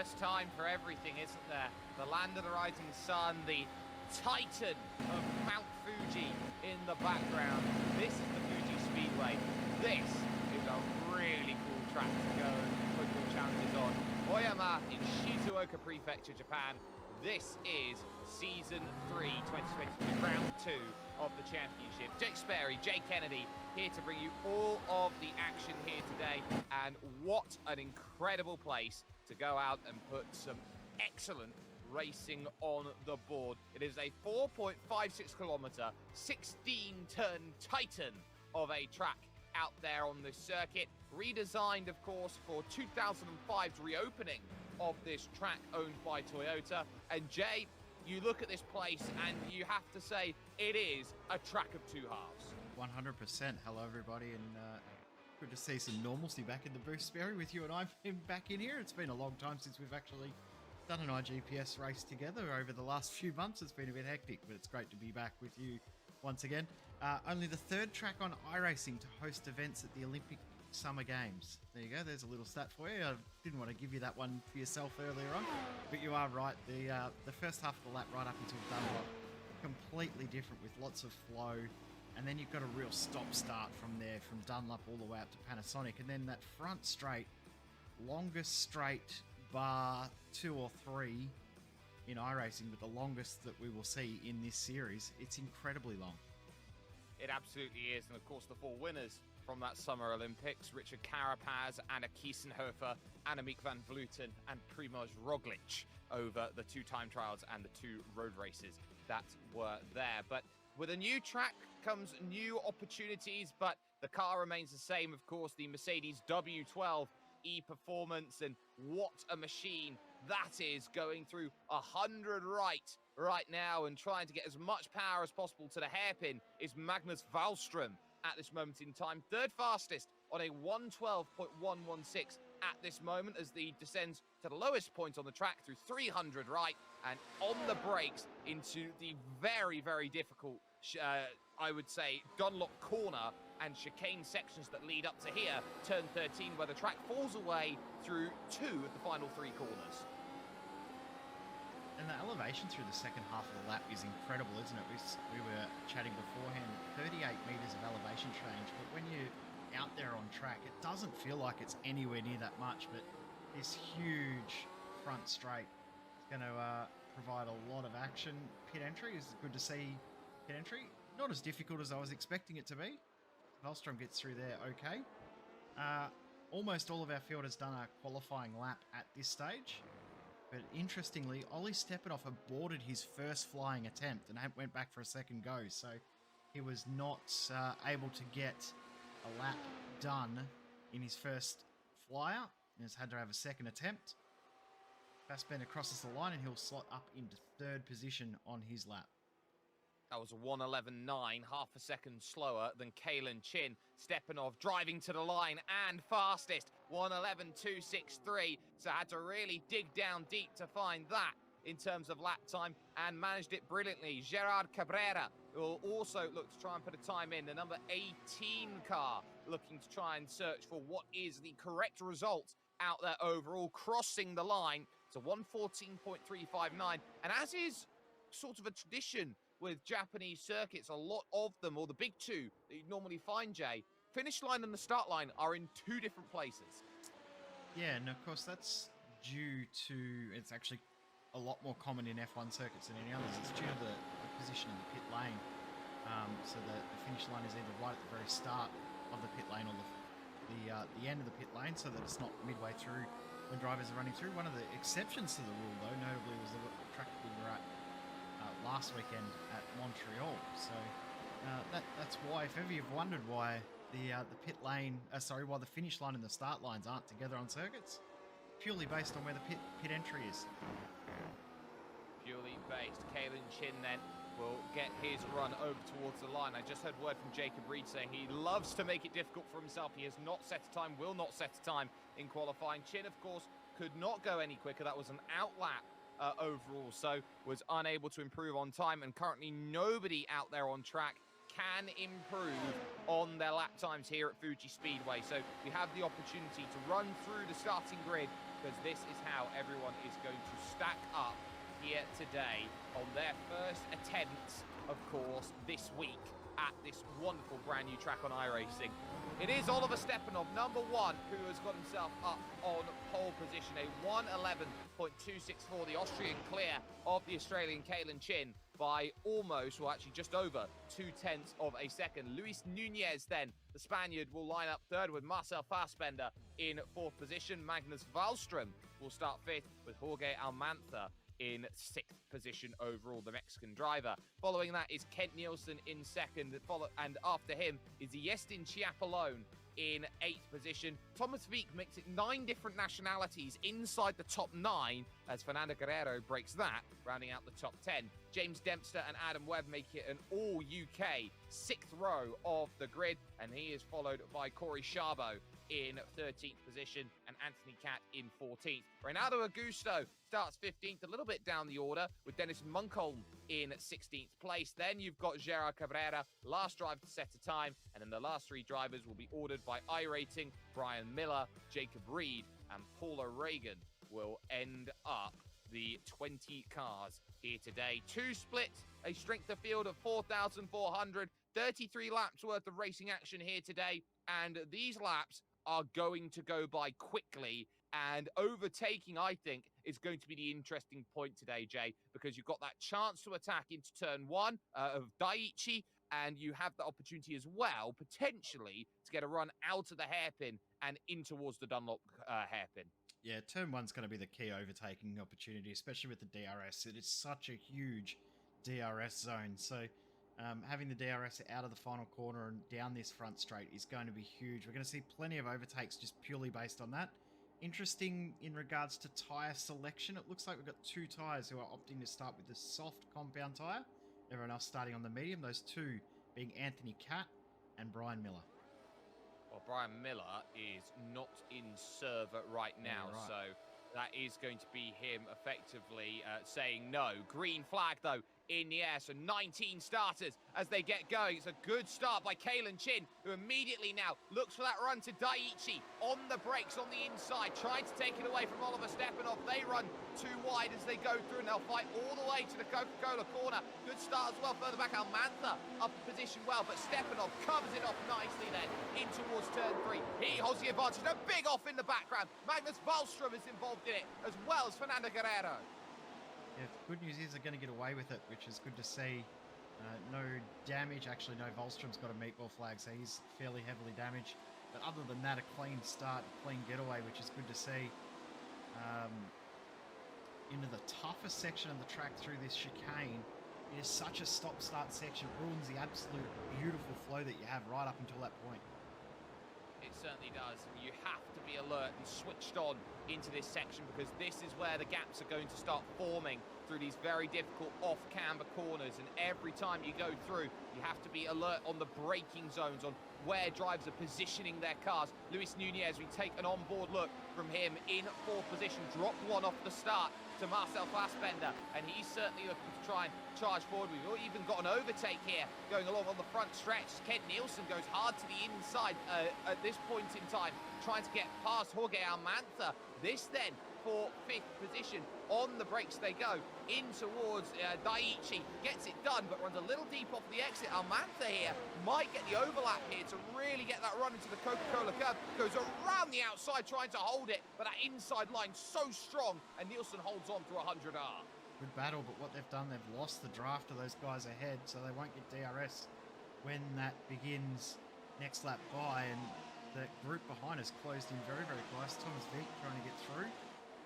first time for everything, isn't there? The land of the rising sun, the titan of Mount Fuji in the background. This is the Fuji Speedway. This is a really cool track to go and put your challenges on. Oyama in Shizuoka Prefecture, Japan. This is Season 3, 2022, Round 2 of the championship. Jake Sperry, Jay Kennedy, here to bring you all of the action here today. And what an incredible place to go out and put some excellent racing on the board. It is a 4.56 kilometer, 16-turn titan of a track out there on this circuit. Redesigned, of course, for 2005's reopening of this track owned by Toyota. And Jay, you look at this place and you have to say it is a track of two halves. 100%. Hello, everybody, and good to see some normalcy back in the booth, Sperry, with you and I back in here. It's been a long time since we've actually done an iGPS race together over the last few months. It's been a bit hectic, but it's great to be back with you once again. Only the third track on iRacing to host events at the Olympic Summer Games. There you go. There's a little stat for you. I didn't want to give you that one for yourself earlier on, but you are right. The first half of the lap right up until Dunlop, completely different with lots of flow. And then you've got a real stop-start from there, from Dunlop all the way up to Panasonic. And then that front straight, longest straight bar 2 or 3 in iRacing, but the longest that we will see in this series. It's incredibly long. It absolutely is. And of course, the 4 winners from that Summer Olympics, Richard Carapaz, Anna Kiesenhofer, Annemiek van Vleuten, and Primož Roglic over the 2 time trials and the 2 road races that were there. But with a new track comes new opportunities, but the car remains the same, of course, the Mercedes W12 E-Performance, and what a machine that is, going through 100 right now and trying to get as much power as possible to the hairpin is Magnus Wallström at this moment in time. Third fastest on a 112.116 at this moment as the descends to the lowest point on the track through 300 right and on the brakes into the very, very difficult, I would say, Dunlop corner and chicane sections that lead up to here, turn 13, where the track falls away through 2 of the final 3 corners. And the elevation through the second half of the lap is incredible, isn't it? We were chatting beforehand, 38 metres of elevation change, but when you're out there on track, it doesn't feel like it's anywhere near that much, but this huge front straight is going to provide a lot of action. Pit entry is good to see. Pit entry, not as difficult as I was expecting it to be. Wallström gets through there okay. Almost all of our field has done a qualifying lap at this stage. But interestingly, Ollie Stepanov aborted his first flying attempt and went back for a second go. So he was not able to get a lap done in his first flyer. He has had to have a second attempt. Fassbender crosses the line and he'll slot up into 3rd position on his lap. That was a 1:11.9, half a second slower than Kalen Chin. Stepanov driving to the line and fastest, 1:11.263. So had to really dig down deep to find that in terms of lap time and managed it brilliantly. Gerard Cabrera will also look to try and put a time in. The number 18 car looking to try and search for what is the correct result out there overall, crossing the line. It's a 1:14.359. And as is sort of a tradition with Japanese circuits, a lot of them, or the big 2 that you'd normally find, Jay, finish line and the start line are in 2 different places. Yeah, and of course that's due to, it's actually a lot more common in F1 circuits than any others. It's due to the position in the pit lane. So the finish line is either right at the very start of the pit lane or the end of the pit lane, so that it's not midway through when drivers are running through. One of the exceptions to the rule, though, notably, was the track we were at last weekend at Montreal. So that's why, if ever you've wondered why the pit lane, why the finish line and the start lines aren't together on circuits, purely based on where the pit entry is. Purely based. Kalen Chin then will get his run over towards the line. I just heard word from Jacob Reed saying he loves to make it difficult for himself. He has not set a time, will not set a time in qualifying. Chin, of course, could not go any quicker. That was an outlap overall, so was unable to improve on time, and currently nobody out there on track can improve on their lap times here at Fuji Speedway. So we have the opportunity to run through the starting grid, because this is how everyone is going to stack up here today on their first attempts, of course, this week at this wonderful brand new track on iRacing. It is Oliver Stepanov, number one, who has got himself up on pole position, a 1:11.264, the Austrian clear of the Australian Kalen Chin by almost, well, actually just over 0.2 of a second. Luis Nunez, then, the Spaniard, will line up third with Marcel Fassbender in fourth position. Magnus Wallström will start fifth with Jorge Almanza in sixth position overall, the Mexican driver. Following that is Kent Nielsen in second, and after him is Yestin Chiapalone in eighth position. Thomas Wieck makes it 9 different nationalities inside the top 9 as Fernando Guerrero breaks that, rounding out the top 10. James Dempster and Adam Webb make it an all-UK 6th row of the grid, and he is followed by Corey Sharbo in 13th position and Anthony Catt in 14th. Renato Augusto starts 15th, a little bit down the order, with Dennis Munkholm in 16th place. Then you've got Gerard Cabrera, last driver to set a time, and then the last 3 drivers will be ordered by iRacing. Brian Miller, Jacob Reed, and Paula Reagan will end up the 20 cars here today. 2 splits, a strength of field of 4,400, 33 laps worth of racing action here today, and these laps are going to go by quickly, and overtaking, I think, is going to be the interesting point today, Jay, because you've got that chance to attack into turn 1 of Daiichi, and you have the opportunity as well, potentially, to get a run out of the hairpin and in towards the Dunlop hairpin. Yeah, turn 1's going to be the key overtaking opportunity, especially with the DRS. It is such a huge DRS zone, so having the DRS out of the final corner and down this front straight is going to be huge. We're going to see plenty of overtakes just purely based on that. Interesting in regards to tyre selection. It looks like we've got 2 tyres who are opting to start with the soft compound tyre. Everyone else starting on the medium. Those 2 being Anthony Catt and Brian Miller. Well, Brian Miller is not in server right now, so that is going to be him effectively saying no. Green flag, though, in the air, so 19 starters as they get going. It's a good start by Kalen Chin, who immediately now looks for that run to Daiichi on the brakes on the inside, trying to take it away from Oliver Stepanov. They run too wide as they go through, and they'll fight all the way to the Coca-Cola corner. Good start as well, further back. Almanza up in position well, but Stepanov covers it off nicely then in towards turn 3. He holds the advantage, a big off in the background. Magnus Wallström is involved in it, as well as Fernando Guerrero. Yeah, the good news is they're going to get away with it, which is good to see. No damage. Actually, no, Wallström's got a meatball flag, so he's fairly heavily damaged. But other than that, a clean start, clean getaway, which is good to see. Into the toughest section of the track through this chicane. It is such a stop-start section. It ruins the absolute beautiful flow that you have right up until that point. It certainly does, and you have to be alert and switched on into this section, because this is where the gaps are going to start forming through these very difficult off-camber corners, and every time you go through, you have to be alert on the braking zones, on where drivers are positioning their cars. Luis Nunez, we take an on-board look from him in 4th position, dropped 1 off the start to Marcel Fassbender, and he's certainly looking to try and charge forward. We've even got an overtake here going along on the front stretch. Kent Nielsen goes hard to the inside at this point in time, trying to get past Jorge Almanza. This then for 5th position. On the brakes they go in towards Daiichi. Gets it done, but runs a little deep off the exit. Almanza here might get the overlap here to really get that run into the Coca-Cola curb. Goes around the outside trying to hold it, but that inside line so strong, and Nielsen holds on to 100R. Good battle, but what they've done, they've lost the draft of those guys ahead, so they won't get DRS when that begins next lap by, and the group behind us closed in very, very close. Thomas Wieck trying to get through.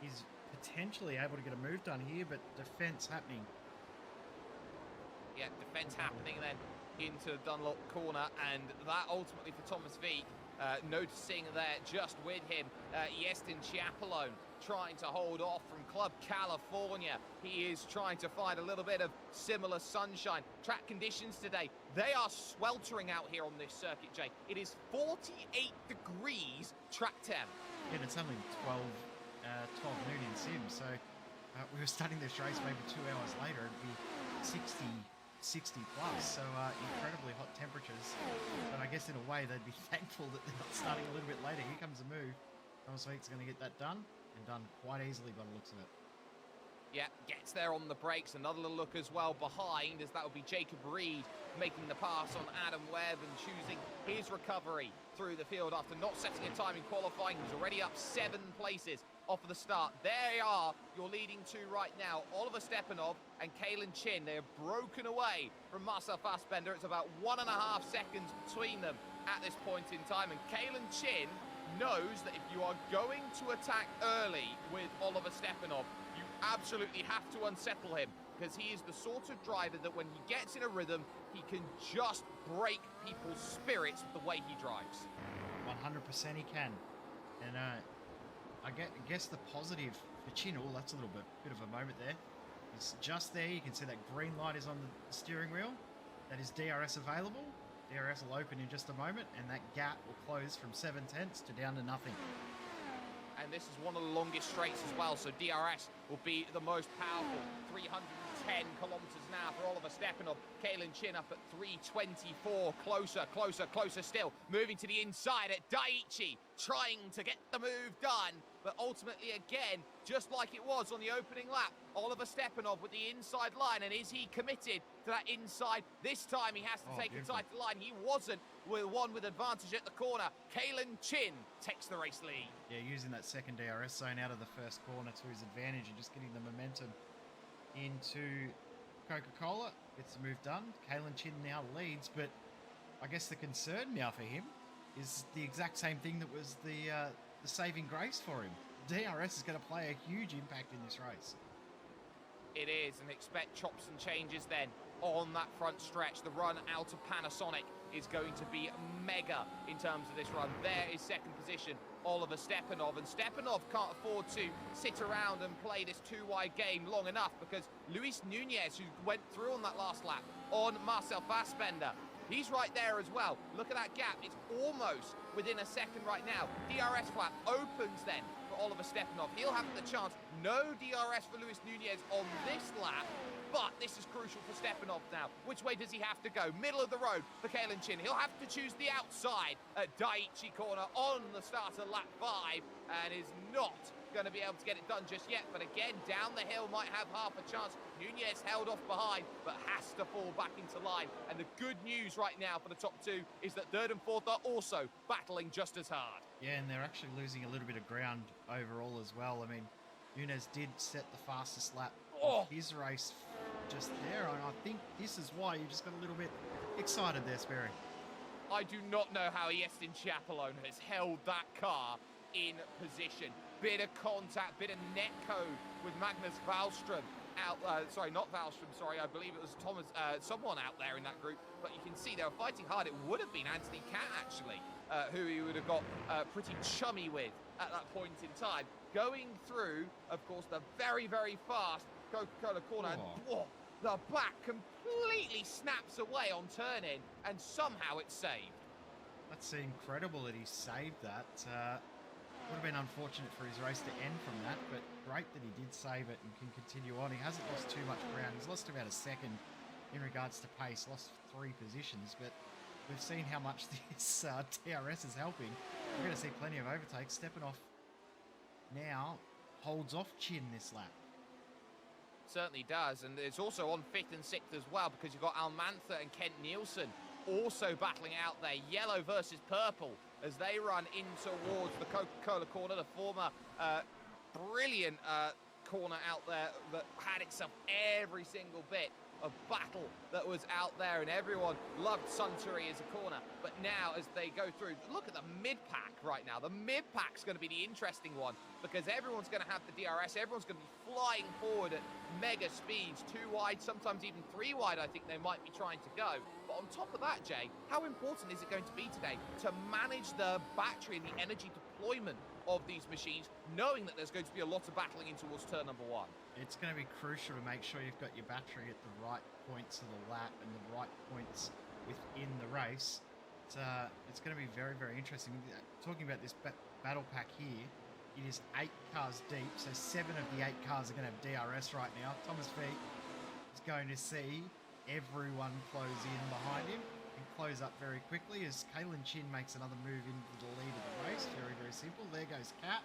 He's potentially able to get a move done here, but defense happening. Yeah, defense happening then into Dunlop corner, and that ultimately for Thomas Wieck, noticing there just with him, Yestin Chiapalone trying to hold off from Club California. He is trying to find a little bit of similar sunshine. Track conditions today, they are sweltering out here on this circuit, Jay. It is 48 degrees track temp. Yeah, and it's only 12 noon in Sim, so we were starting this race maybe 2 hours later, it'd be 60 60 plus, so incredibly hot temperatures. But I guess in a way they'd be thankful that they're not starting a little bit later. Here comes the move. Thomas Week's going to get that done, and done quite easily by the looks of it. Yeah, gets there on the brakes. Another little look as well behind, as that would be Jacob Reed making the pass on Adam Webb and choosing his recovery through the field after not setting a time in qualifying. He's already up 7 places off of the start. There you are, you're leading to right now. Oliver Stepanov and Kalen Chin, they have broken away from Marcel Fassbender. It's about 1.5 seconds between them at this point in time. And Kalen Chin knows that if you are going to attack early with Oliver Stepanov, you absolutely have to unsettle him, because he is the sort of driver that when he gets in a rhythm, he can just break people's spirits with the way he drives. 100% he can. And I guess the positive for Chin, oh, that's a little bit of a moment there. It's just there, you can see that green light is on the steering wheel. That is DRS available. DRS will open in just a moment, and that gap will close from 7 tenths to down to nothing. And this is one of the longest straights as well, so DRS will be the most powerful. 310 kilometers now for Oliver Stepanov. Kalen Chin up at 324. Closer still. Moving to the inside at Daiichi, trying to get the move done. But ultimately, again, just like it was on the opening lap, Oliver Stepanov with the inside line. And is he committed to that inside? This time he has to take a tighter line. He wasn't with one with advantage at the corner. Kalen Chin takes the race lead. Yeah, using that second DRS zone out of the first corner to his advantage and just getting the momentum into Coca-Cola. Gets the move done. Kalen Chin now leads, but I guess the concern now for him is the exact same thing that was the saving grace for him. DRS is going to play a huge impact in this race. It is, and expect chops and changes then on that front stretch. The run out of Panasonic is going to be mega in terms of this run. There is second position, Oliver Stepanov, and Stepanov can't afford to sit around and play this two-wide game long enough, because Luis Nunez, who went through on that last lap on Marcel Fassbender, he's right there as well. Look at that gap. It's almost within a second right now. DRS flap opens then for Oliver Stepanov. He'll have the chance. No DRS for Luis Nunez on this lap, but this is crucial for Stepanov now. Which way does he have to go? Middle of the road for Kalen Chin. He'll have to choose the outside at Daiichi corner on the start of lap 5, and is not going to be able to get it done just yet. But again, down the hill might have half a chance. Nunez held off behind, but has to fall back into line. And the good news right now for the top 2 is that 3rd and 4th are also battling just as hard. Yeah, and they're actually losing a little bit of ground overall as well. I mean, Nunez did set the fastest lap of his race just there, and I think this is why you just got a little bit excited there, Sperry. I do not know how Iestin Chiapolone has held that car in position. Bit of contact, bit of net code with Magnus Wallström out. Sorry, not Wallström. Sorry, I believe it was Thomas. Someone out there in that group. But you can see they were fighting hard. It would have been Anthony Cat actually, who he would have got pretty chummy with at that point in time. Going through, of course, the very, very fast Coca-Cola corner. And, the back completely snaps away on turn-in, and somehow it's saved. That's incredible that he saved that. Would have been unfortunate for his race to end from that, but great that he did save it and can continue on. He hasn't lost too much ground. He's lost about a second in regards to pace, lost 3 positions, but we've seen how much this DRS is helping. We're going to see plenty of overtakes. Stepanov now holds off Chin this lap. Certainly does, and it's also on 5th and 6th as well, because you've got Almanza and Kent Nielsen also battling out there, yellow versus purple, as they run in towards the Coca-Cola corner, the former brilliant corner out there that had itself every single bit of battle that was out there, and everyone loved Suntory as a corner. But now as they go through, look at the mid-pack right now. The mid-pack's going to be the interesting one, because everyone's going to have the DRS. Everyone's going to be flying forward at mega speeds, 2 wide, sometimes even 3 wide, I think they might be trying to go. But on top of that, Jay, how important is it going to be today to manage the battery and the energy deployment of these machines, knowing that there's going to be a lot of battling in towards turn number 1? It's going to be crucial to make sure you've got your battery at the right points of the lap and the right points within the race. It's going to be very, very interesting. Talking about this battle pack here, it is 8 cars deep, so 7 of the 8 cars are going to have DRS right now. Thomas Feet is going to see everyone close in behind him and close up very quickly as Kalen Chin makes another move into the lead of the race. Very, very simple. There goes Cat.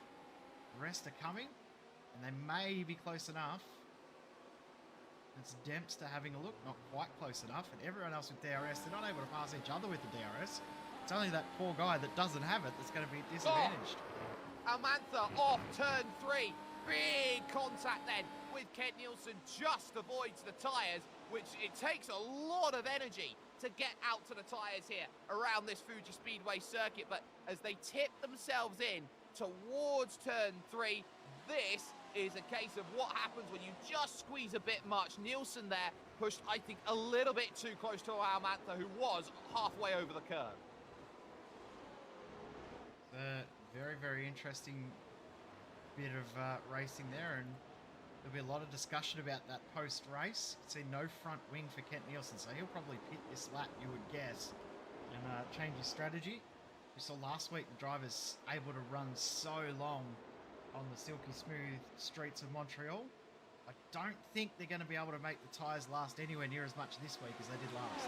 The rest are coming, and they may be close enough. It's Dempster having a look, not quite close enough, and everyone else with DRS, they're not able to pass each other with the DRS. It's only that poor guy that doesn't have it that's going to be disadvantaged. Almanza off turn 3. Big contact then with Kent Nielsen, just avoids the tyres, which it takes a lot of energy to get out to the tyres here around this Fuji Speedway circuit. But as they tip themselves in towards turn 3, this is a case of what happens when you just squeeze a bit much. Nielsen there pushed, I think, a little bit too close to Almanza, who was halfway over the curve. Very, very interesting bit of racing there, and there'll be a lot of discussion about that post-race. See no front wing for Kent Nielsen, so he'll probably pit this lap, you would guess, and change his strategy. We saw last week the drivers able to run so long on the silky smooth streets of Montreal. I don't think they're going to be able to make the tyres last anywhere near as much this week as they did last.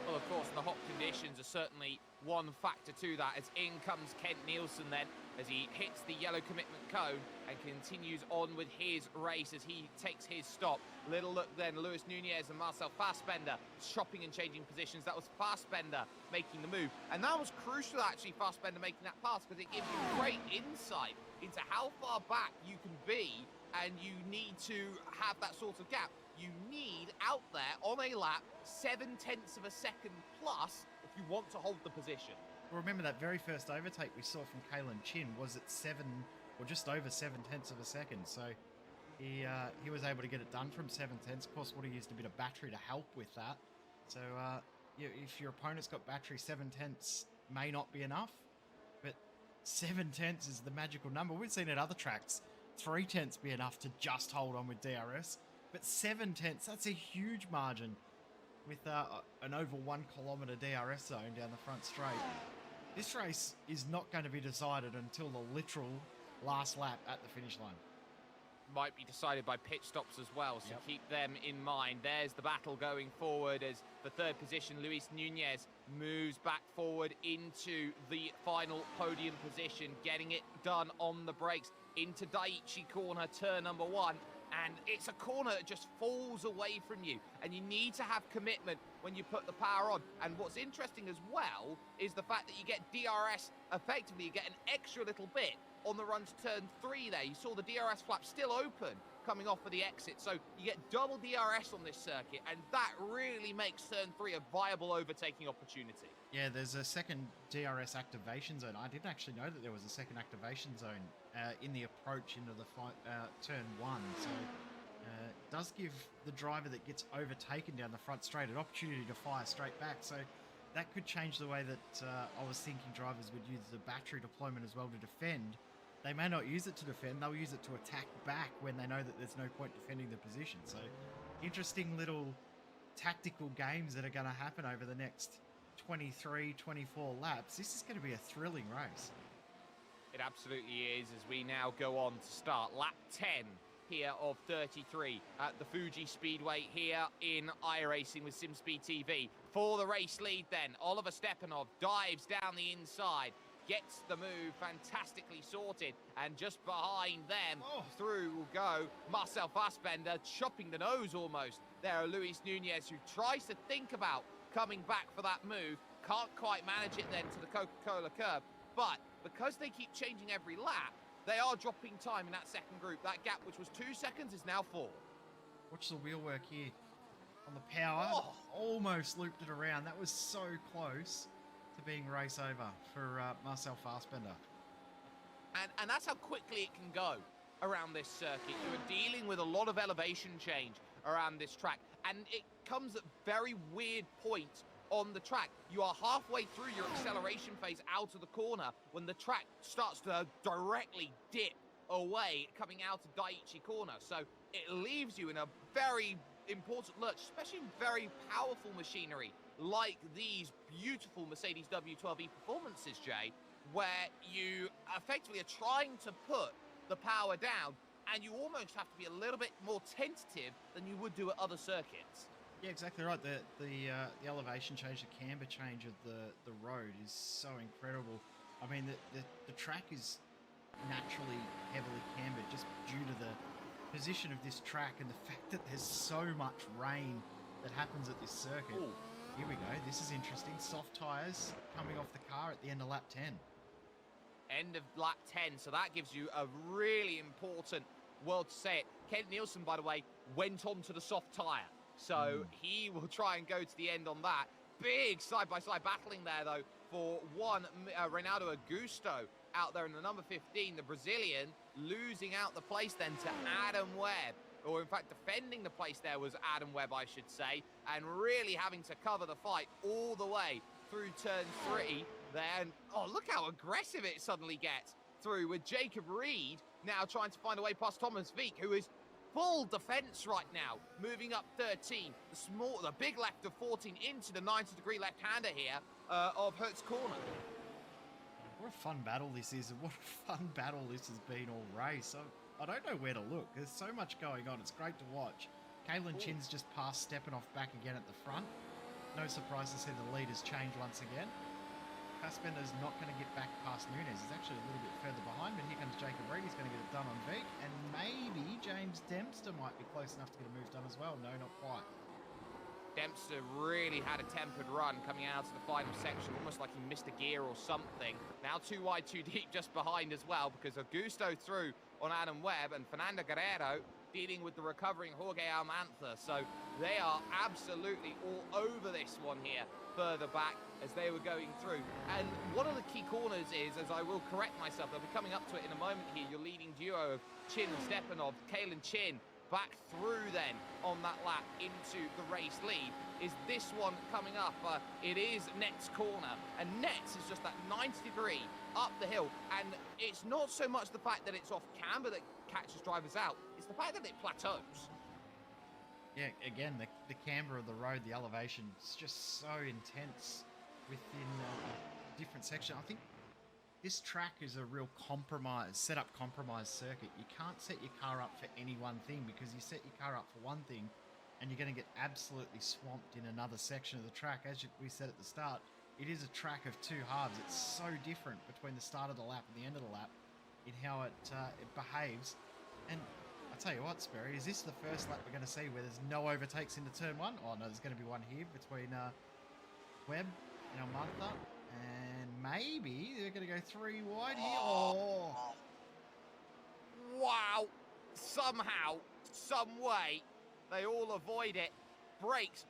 Well, of course, the hot conditions are certainly one factor to that, as in comes Kent Nielsen then, as he hits the yellow commitment cone and continues on with his race as he takes his stop. Little look then, Luis Nunez and Marcel Fassbender chopping and changing positions. That was Fassbender making the move, and that was crucial, actually, Fassbender making that pass, because it gives you great insight into how far back you can be, and you need to have that sort of gap. You need, out there on a lap, 0.7 of a second plus if you want to hold the position. Well, remember that very first overtake we saw from Kalen Chin was at 7, or just over 0.7 of a second. So he was able to get it done from 0.7. Of course, would have used a bit of battery to help with that. So if your opponent's got battery, 0.7 may not be enough, but 0.7 is the magical number. We've seen at other tracks 0.3 be enough to just hold on with DRS. But 0.7, that's a huge margin with an over 1 kilometre DRS zone down the front straight. This race is not going to be decided until the literal last lap at the finish line. Might be decided by pit stops as well, so Yep. keep them in mind. There's the battle going forward as the third position, Luis Nunez, moves back forward into the final podium position, getting it done on the brakes into Daiichi corner, turn number 1. And it's a corner that just falls away from you, and you need to have commitment when you put the power on. And what's interesting as well is the fact that you get DRS effectively. You get an extra little bit on the run to turn 3 there. You saw the DRS flap still open coming off of the exit, so you get double DRS on this circuit, and that really makes turn 3 a viable overtaking opportunity. Yeah, there's a second DRS activation zone. I didn't actually know that there was a second activation zone in the approach into the turn 1. So it does give the driver that gets overtaken down the front straight an opportunity to fire straight back. So that could change the way that I was thinking drivers would use the battery deployment as well to defend. They may not use it to defend, they'll use it to attack back when they know that there's no point defending the position. So interesting little tactical games that are going to happen over the next 23, 24 laps. This is going to be a thrilling race. It absolutely is, as we now go on to start lap 10 here of 33 at the Fuji Speedway here in iRacing with SimSpeed TV. For the race lead then, Oliver Stepanov dives down the inside, gets the move fantastically sorted, and just behind them through will go Marcel Fassbender, chopping the nose almost. There are Luis Nunez, who tries to think about coming back for that move, can't quite manage it then to the Coca-Cola curb, but because they keep changing every lap, they are dropping time in that second group. That gap, which was 2 seconds, is now 4. Watch the wheel work here on the power. Almost looped it around. That was so close to being race over for Marcel Fassbender. And that's how quickly it can go around this circuit. You're dealing with a lot of elevation change around this track, and it comes at very weird points on the track. You are halfway through your acceleration phase out of the corner when the track starts to directly dip away coming out of Daiichi corner. So it leaves you in a very important lurch, especially in very powerful machinery like these beautiful Mercedes W12E performances, Jay, where you effectively are trying to put the power down, and you almost have to be a little bit more tentative than you would do at other circuits. Yeah, exactly right. The elevation change, the camber change of the road is so incredible. I mean, the track is naturally heavily cambered just due to the position of this track and the fact that there's so much rain that happens at this circuit. Ooh. Here we go. This is interesting. Soft tyres coming off the car at the end of lap 10. End of lap 10, so that gives you a really important world to say it. Ken Nielsen, by the way, went on to the soft tyre, so he will try and go to the end on that. Big side-by-side battling there, though, for one, Reynaldo Augusto out there in the number 15, the Brazilian, losing out the place then to Adam Webb, or in fact defending the place there was Adam Webb, I should say, and really having to cover the fight all the way through turn 3 there. And oh, look how aggressive it suddenly gets through with Jacob Reed now trying to find a way past Thomas Veek, who is full defense right now, moving up 13, the big left of 14 into the 90-degree left-hander here of Hertz Corner. What a fun battle this is, and what a fun battle this has been all race. I don't know where to look. There's so much going on. It's great to watch. Kalen Chin's just passed Stepanoff back again at the front. No surprise to see the leaders change once again. Fassbender's not going to get back past Nunes. He's actually a little bit further behind, but here comes Jacob Reed. He's going to get it done on Veek, and maybe James Dempster might be close enough to get a move done as well. No, not quite. Dempster really had a tempered run coming out of the final section, almost like he missed a gear or something. Now too wide, too deep just behind as well, because Augusto through on Adam Webb and Fernando Guerrero dealing with the recovering Jorge Almanza. So they are absolutely all over this one here, further back as they were going through. And one of the key corners is, as I will correct myself, they'll be coming up to it in a moment here, your leading duo of Chin and Stepanov, Kalen Chin, back through then on that lap into the race lead. Is this one coming up? It is Nets corner, and Nets is just that 90-degree up the hill, and it's not so much the fact that it's off camber that catches drivers out, it's the fact that it plateaus. Yeah, again, the camber of the road, the elevation, is just so intense within a different section. I think this track is a real setup compromise circuit. You can't set your car up for any one thing, because you set your car up for one thing and you're going to get absolutely swamped in another section of the track. As we said at the start, it is a track of two halves. It's so different between the start of the lap and the end of the lap in how it behaves. And I'll tell you what, Sperry, is this the first lap we're going to see where there's no overtakes into turn 1? Oh no, there's going to be one here between Webb and Almanza. And maybe they're going to go 3 wide here. Oh! Wow! Somehow, some way, they all avoid it. Brakes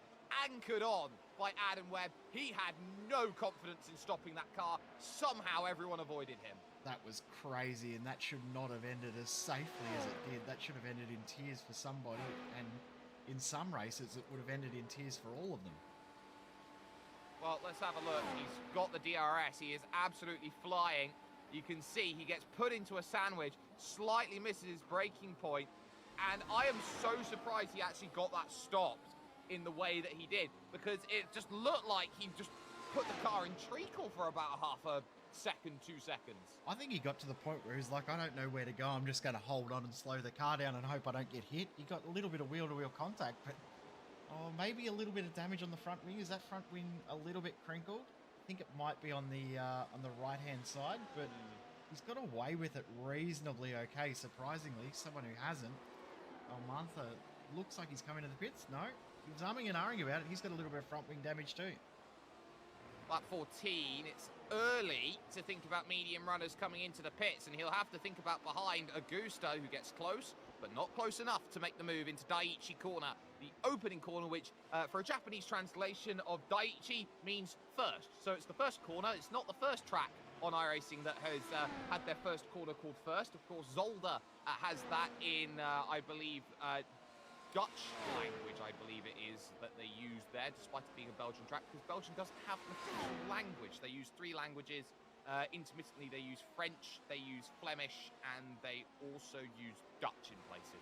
anchored on by Adam Webb. He had no confidence in stopping that car. Somehow everyone avoided him. That was crazy, and that should not have ended as safely as it did. That should have ended in tears for somebody, and in some races it would have ended in tears for all of them. Well, let's have a look. He's got the DRS. He is absolutely flying. You can see he gets put into a sandwich, slightly misses his braking point, and I am so surprised he actually got that stopped in the way that he did, because it just looked like he just put the car in treacle for about half a second, 2 seconds. I think he got to the point where he's like, I don't know where to go. I'm just going to hold on and slow the car down and hope I don't get hit. He got a little bit of wheel-to-wheel contact, but maybe a little bit of damage on the front wing. Is that front wing a little bit crinkled? I think it might be on the right-hand side, but he's got away with it reasonably okay, surprisingly. Someone who hasn't. Almanza looks like he's coming to the pits. No, he was umming and ahhing about it. He's got a little bit of front wing damage too. Lap 14, it's early to think about medium runners coming into the pits, and he'll have to think about behind Augusto, who gets close, but not close enough to make the move into Daiichi corner, the opening corner, which for a Japanese translation of Daiichi means first. So it's the first corner. It's not the first track on iRacing that has had their first corner called first. Of course, Zolder has that in, I believe, Dutch language, I believe it is, that they use there, despite it being a Belgian track, because Belgium doesn't have an official language. They use 3 languages. Intermittently, they use French, they use Flemish, and they also use Dutch in places.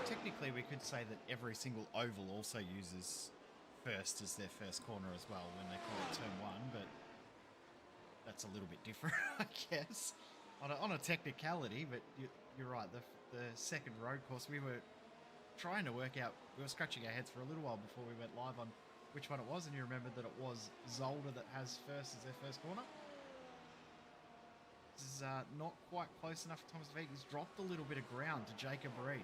Technically, we could say that every single oval also uses first as their first corner as well when they call it turn 1, but that's a little bit different, I guess, on a technicality. But you're right, the second road course, we were trying to work out, we were scratching our heads for a little while before we went live on which one it was, and you remembered that it was Zolder that has first as their first corner. This is not quite close enough for Thomas Veek. He's dropped a little bit of ground to Jacob Reed.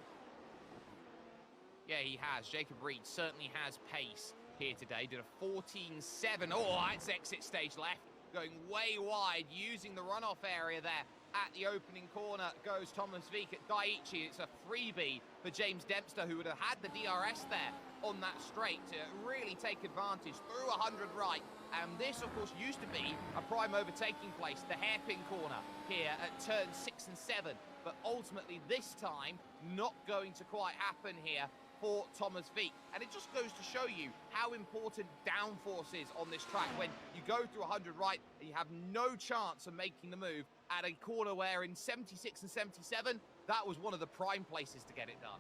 Yeah, he has. Jacob Reed certainly has pace here today. Did a 14.7. Oh, that's exit stage left. Going way wide, using the runoff area there. At the opening corner goes Thomas Veek at Daiichi. It's a freebie for James Dempster, who would have had the DRS there on that straight to really take advantage through 100 right. And this, of course, used to be a prime overtaking place, the hairpin corner here at turns 6 and 7. But ultimately, this time, not going to quite happen here for Thomas Veek. And it just goes to show you how important downforce is on this track when you go through 100 right and you have no chance of making the move at a corner where in 76 and 77, that was one of the prime places to get it done.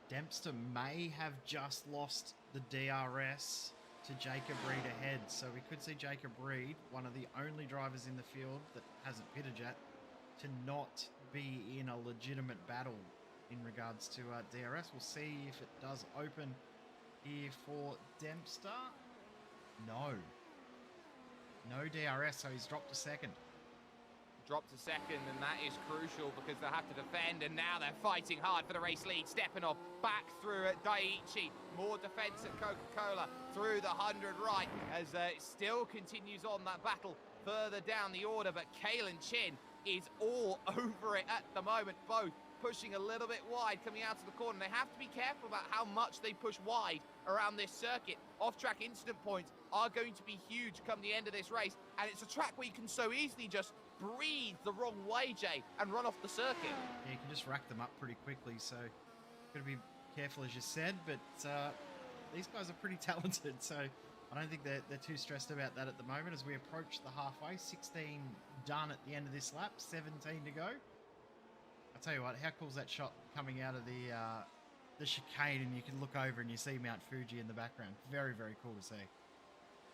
Dempster may have just lost the DRS to Jacob Reed ahead. So we could see Jacob Reed, one of the only drivers in the field that hasn't pitted yet, to not be in a legitimate battle in regards to DRS. We'll see if it does open here for Dempster. No DRS, so he's dropped a second. Dropped a second, and that is crucial because they'll have to defend, and now they're fighting hard for the race lead. Stepanov back through at Daiichi. More defense at Coca-Cola through the 100 right as it still continues on that battle further down the order, but Kalen Chin is all over it at the moment. Both pushing a little bit wide coming out of the corner. They have to be careful about how much they push wide around this circuit. Off-track incident points are going to be huge come the end of this race, and it's a track where you can so easily just breathe the wrong way, Jay, and run off the circuit. Yeah, you can just rack them up pretty quickly, so got to be careful, as you said, but these guys are pretty talented, so I don't think they're too stressed about that at the moment as we approach the halfway. 16 done at the end of this lap, 17 to go. I'll tell you what, how cool is that shot coming out of the chicane, and you can look over and you see Mount Fuji in the background. Very, very cool to see.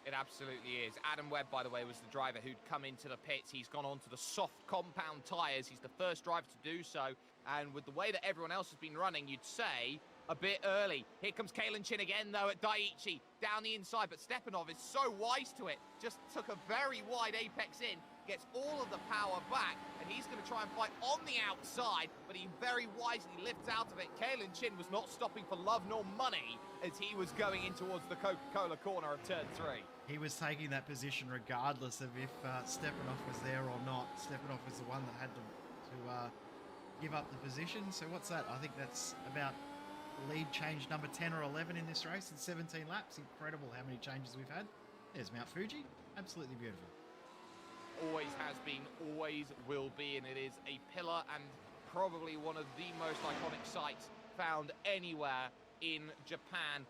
It absolutely is. Adam Webb, by the way, was the driver who'd come into the pits. He's gone on to the soft compound tyres. He's the first driver to do so. And with the way that everyone else has been running, you'd say a bit early. Here comes Kalen Chin again, though, at Daiichi. Down the inside, but Stepanov is so wise to it. Just took a very wide apex in. Gets all of the power back, and he's going to try and fight on the outside, but he very wisely lifts out of it. Kalen Chin was not stopping for love nor money as he was going in towards the Coca-Cola corner of turn 3. He was taking that position regardless of if Stepanov was there or not. Stepanov was the one that had to give up the position. So what's that? I think that's about lead change number 10 or 11 in this race in 17 laps. Incredible how many changes we've had. There's Mount Fuji. Absolutely beautiful. Always has been, always will be, and it is a pillar and probably one of the most iconic sites found anywhere in Japan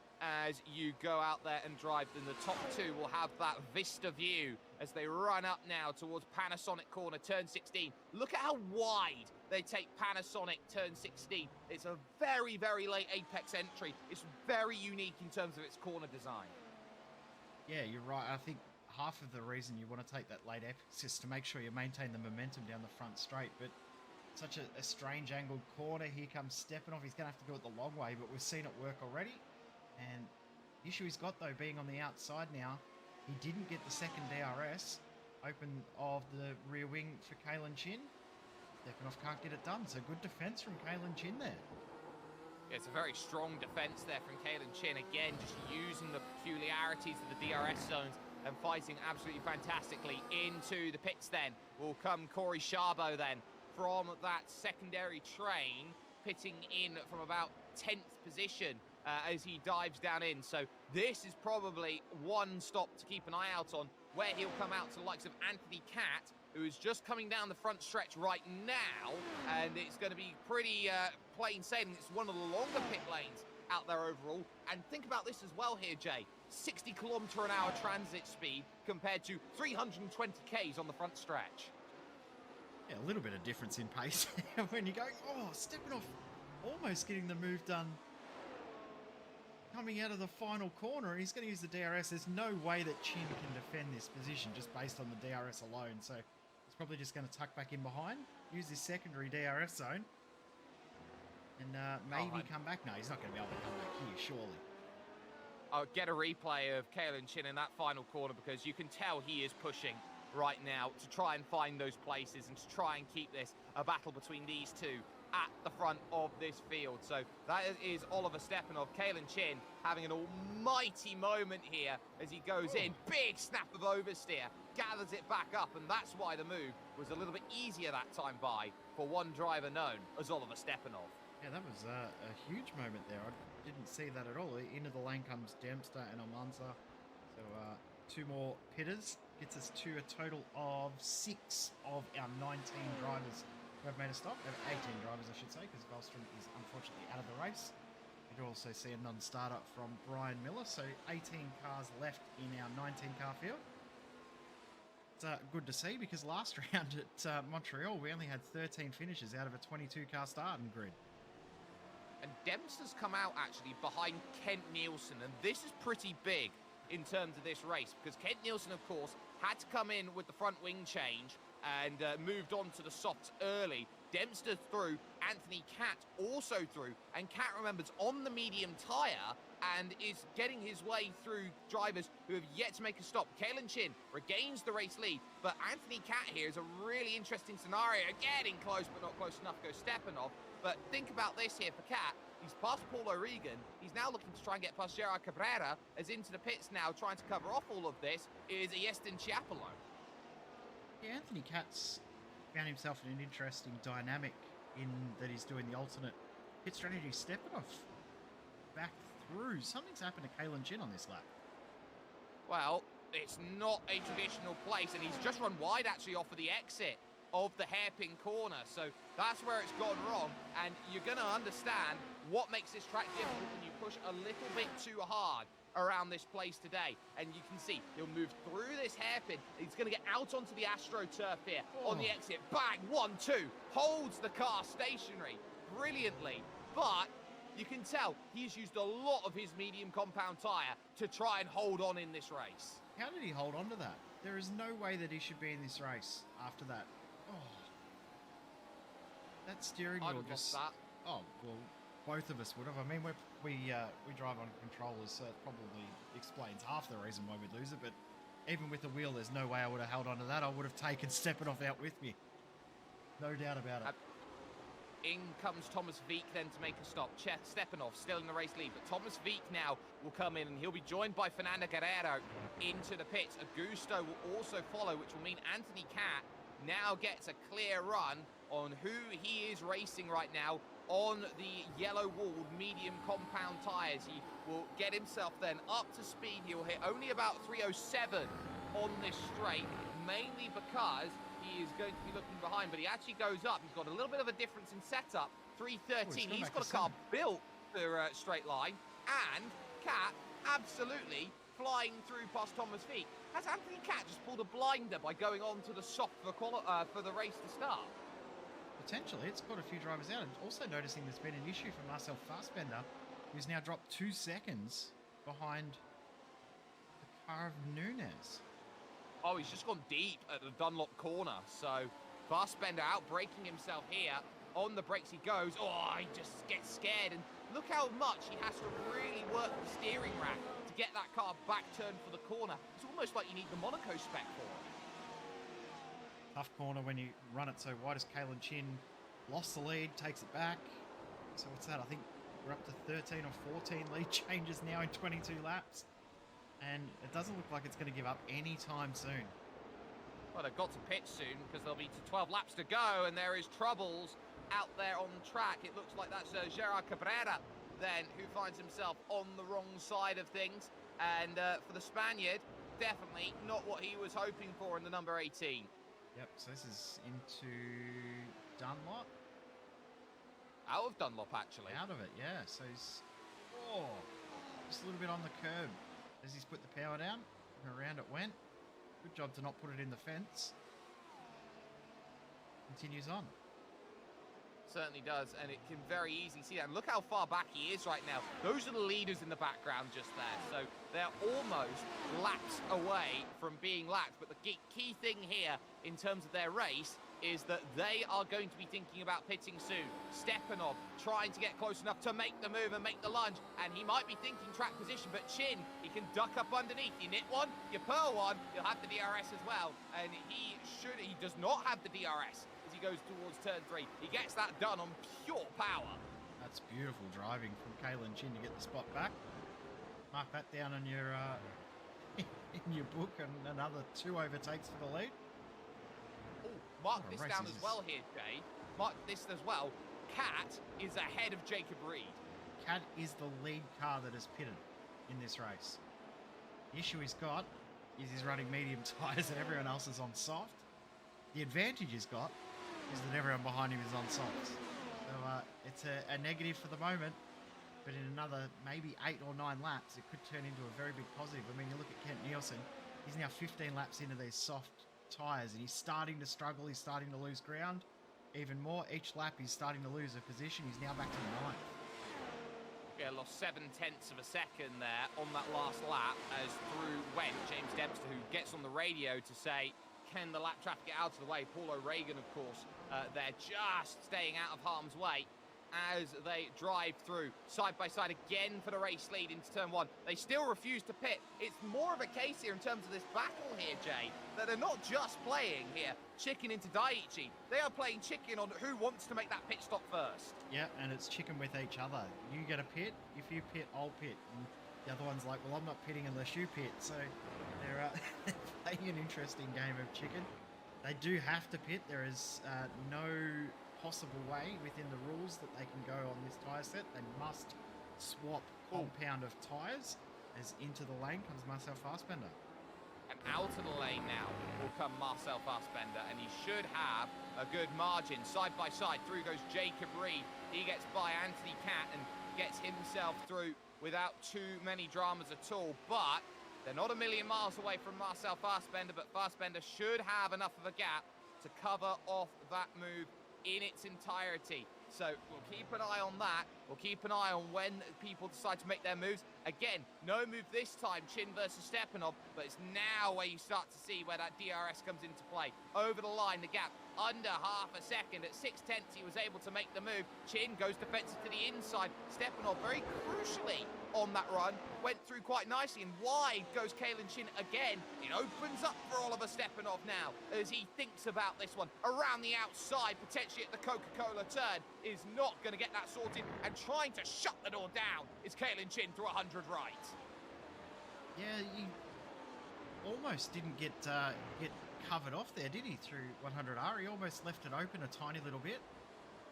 as you go out there and drive. And the top two will have that vista view as they run up now towards Panasonic corner, turn 16. Look at how wide they take Panasonic turn 16. It's a very, very late apex entry. It's very unique in terms of its corner design. Yeah, you're right. I think half of the reason you want to take that late apex is to make sure you maintain the momentum down the front straight, but such a strange angled corner. Here comes Stepanov. He's going to have to go it the long way, but we've seen it work already. And the issue he's got, though, being on the outside now, he didn't get the second DRS open of the rear wing for Kalen Chin. Stepanov can't get it done, so good defense from Kalen Chin there. Yeah, it's a very strong defense there from Kalen Chin. Again, just using the peculiarities of the DRS zones and fighting absolutely fantastically. Into the pits then will come Corey Sharbo then from that secondary train, pitting in from about 10th position as he dives down in. So this is probably one stop to keep an eye out on, where he'll come out to the likes of Anthony Catt, who is just coming down the front stretch right now, and it's going to be pretty plain sailing. It's one of the longer pit lanes out there overall. And think about this as well here, Jay. 60 km/h transit speed compared to 320 Ks on the front stretch. Yeah, a little bit of difference in pace when you're going, oh, Stepanov almost getting the move done coming out of the final corner, and he's going to use the DRS. There's no way that Chin can defend this position just based on the DRS alone, so he's probably just going to tuck back in behind, use this secondary DRS zone. and maybe come back. No, he's not going to be able to come back here, surely. I'll get a replay of Kalen Chin in that final corner, because you can tell he is pushing right now to try and find those places and to try and keep this a battle between these two at the front of this field. So that is Oliver Stepanov. Kalen Chin having an almighty moment here as he goes in. Big snap of oversteer, gathers it back up, and that's why the move was a little bit easier that time by for one driver known as Oliver Stepanov. Yeah, that was a huge moment there. I didn't see that at all. Into the lane comes Dempster and Almanza. So two more pitters. Gets us to a total of 6 of our 19 drivers who have made a stop. 18 drivers, I should say, because Wallström is unfortunately out of the race. You can also see a non-starter from Brian Miller. So 18 cars left in our 19-car field. It's good to see, because last round at Montreal, we only had 13 finishes out of a 22-car starting grid. And Dempster's come out actually behind Kent Nielsen, and this is pretty big in terms of this race, because Kent Nielsen, of course, had to come in with the front wing change and moved on to the softs early. Dempster through, Anthony Catt also through, and Catt, remembers, on the medium tyre and is getting his way through drivers who have yet to make a stop. Kalen Chin regains the race lead, but Anthony Catt here is a really interesting scenario. Getting close, but not close enough, goes Stepanov. But think about this here for Catt. He's past Paul O'Regan. He's now looking to try and get past Gerard Cabrera, as into the pits now, trying to cover off all of this, is Yestin Chiapolo. Yeah, Anthony Catt's found himself in an interesting dynamic in that he's doing the alternate pit strategy. Stepanov back through. Something's happened to Kalen Chin on this lap. Well, it's not a traditional place, and he's just run wide actually off of the exit of the hairpin corner, so that's where it's gone wrong. And you're going to understand what makes this track difficult when you push a little bit too hard around this place today. And you can see he'll move through this hairpin. He's going to get out onto the AstroTurf here on the exit. Bang, 1-2, holds the car stationary brilliantly, but you can tell he's used a lot of his medium compound tyre to try and hold on in this race. How did he hold on to that? There is no way that he should be in this race after that. Oh, that steering wheel just... That. Oh, well, both of us would have. I mean, we drive on controllers, so it probably explains half the reason why we lose it. But even with the wheel, there's no way I would have held on to that. I would have taken Stepanov out with me. No doubt about it. In comes Thomas Wieck then to make a stop. Stepanov still in the race lead, but Thomas Wieck now will come in, and he'll be joined by Fernando Guerrero into the pits. Augusto will also follow, which will mean Anthony Catt now gets a clear run on who he is racing right now on the yellow-walled medium compound tyres. He will get himself then up to speed. He'll hit only about 307 on this straight, mainly because he is going to be looking behind, but he actually goes up. He's got a little bit of a difference in setup. 313. He's got a car built for a straight line, and Catt absolutely flying through past Thomas Wieck. Has Anthony Catt just pulled a blinder by going on to the soft for the race to start? Potentially. It's got a few drivers out. And also noticing there's been an issue for Marcel Fassbender, who's now dropped 2 seconds behind the car of Nunes. Oh, he's just gone deep at the Dunlop corner. So Fassbender out braking himself here. On the brakes he goes. Oh, he just gets scared. And look how much he has to really work the steering rack to get that car back turned for the corner. It's almost like you need the Monaco spec for it. Tough corner when you run it so wide as Kalen Chin lost the lead, takes it back. So what's that? I think we're up to 13 or 14 lead changes now in 22 laps. And it doesn't look like it's going to give up any time soon. Well, they've got to pit soon because there'll be 12 laps to go, and there is troubles out there on track. It looks like that's Gerard Cabrera then who finds himself on the wrong side of things. And for the Spaniard, definitely not what he was hoping for in the number 18. Yep, so this is into Dunlop. Out of Dunlop, actually. Out of it, yeah. So he's just a little bit on the curb as he's put the power down, and around it went. Good job to not put it in the fence. Continues on. Certainly does, and it can very easily see that. And look how far back he is right now. Those are the leaders in the background just there. So they're almost laps away from being lapped. But the key thing here in terms of their race is that they are going to be thinking about pitting soon. Stepanov trying to get close enough to make the move and make the lunge, and he might be thinking track position, but Chin, he can duck up underneath. You nit one, you pearl one, you'll have the DRS as well, and he does not have the DRS as he goes towards turn 3. He gets that done on pure power. That's beautiful driving from Kalen Chin to get the spot back. Mark that down on your in your book, and another 2 overtakes for the lead. Oh, mark this down as well here, Jay. Mark this as well. Cat is ahead of Jacob Reed. Cat is the lead car that is pitted in this race. The issue he's got is he's running medium tyres and everyone else is on soft. The advantage he's got is that everyone behind him is on softs. So it's a negative for the moment, but in another maybe 8 or 9 laps, it could turn into a very big positive. I mean, you look at Kent Nielsen, he's now 15 laps into these soft tyres and he's starting to struggle, he's starting to lose ground. Even more, each lap he's starting to lose a position, he's now back to 9th. Yeah, lost 7/10 of a second there on that last lap as through went James Dempster, who gets on the radio to say, can the lap traffic get out of the way? Paul O'Regan, of course, they're just staying out of harm's way as they drive through side by side again for the race lead into turn 1. They still refuse to pit. It's more of a case here in terms of this battle here, Jay, that they're not just playing here chicken into Daiichi. They are playing chicken on who wants to make that pit stop first. Yeah, and it's chicken with each other. You get a pit, if you pit, I'll pit. And the other one's like, well, I'm not pitting unless you pit. So they're playing an interesting game of chicken. They do have to pit. There is no possible way within the rules that they can go on this tyre set. They must swap compound of tyres as into the lane comes Marcel Fassbender. And out of the lane now will come Marcel Fassbender, and he should have a good margin. Side by side, through goes Jacob Reed. He gets by Anthony Catt and gets himself through without too many dramas at all. But they're not a million miles away from Marcel Fassbender, but Fassbender should have enough of a gap to cover off that move in its entirety. So we'll keep an eye on that. We'll keep an eye on when people decide to make their moves. Again, no move this time, Chin versus Stepanov, but it's now where you start to see where that DRS comes into play. Over the line, the gap under half a second. At 6/10 he was able to make the move. Chin goes defensive to the inside. Stepanov very crucially on that run went through quite nicely, and wide goes Kalen Chin again. It opens up for Oliver Stepanov now as he thinks about this one. Around the outside, potentially at the Coca-Cola turn, is not going to get that sorted, and trying to shut the door down is Kalen Chin through 100 right. Yeah, he almost didn't get covered off there, did he, through 100R? He almost left it open a tiny little bit.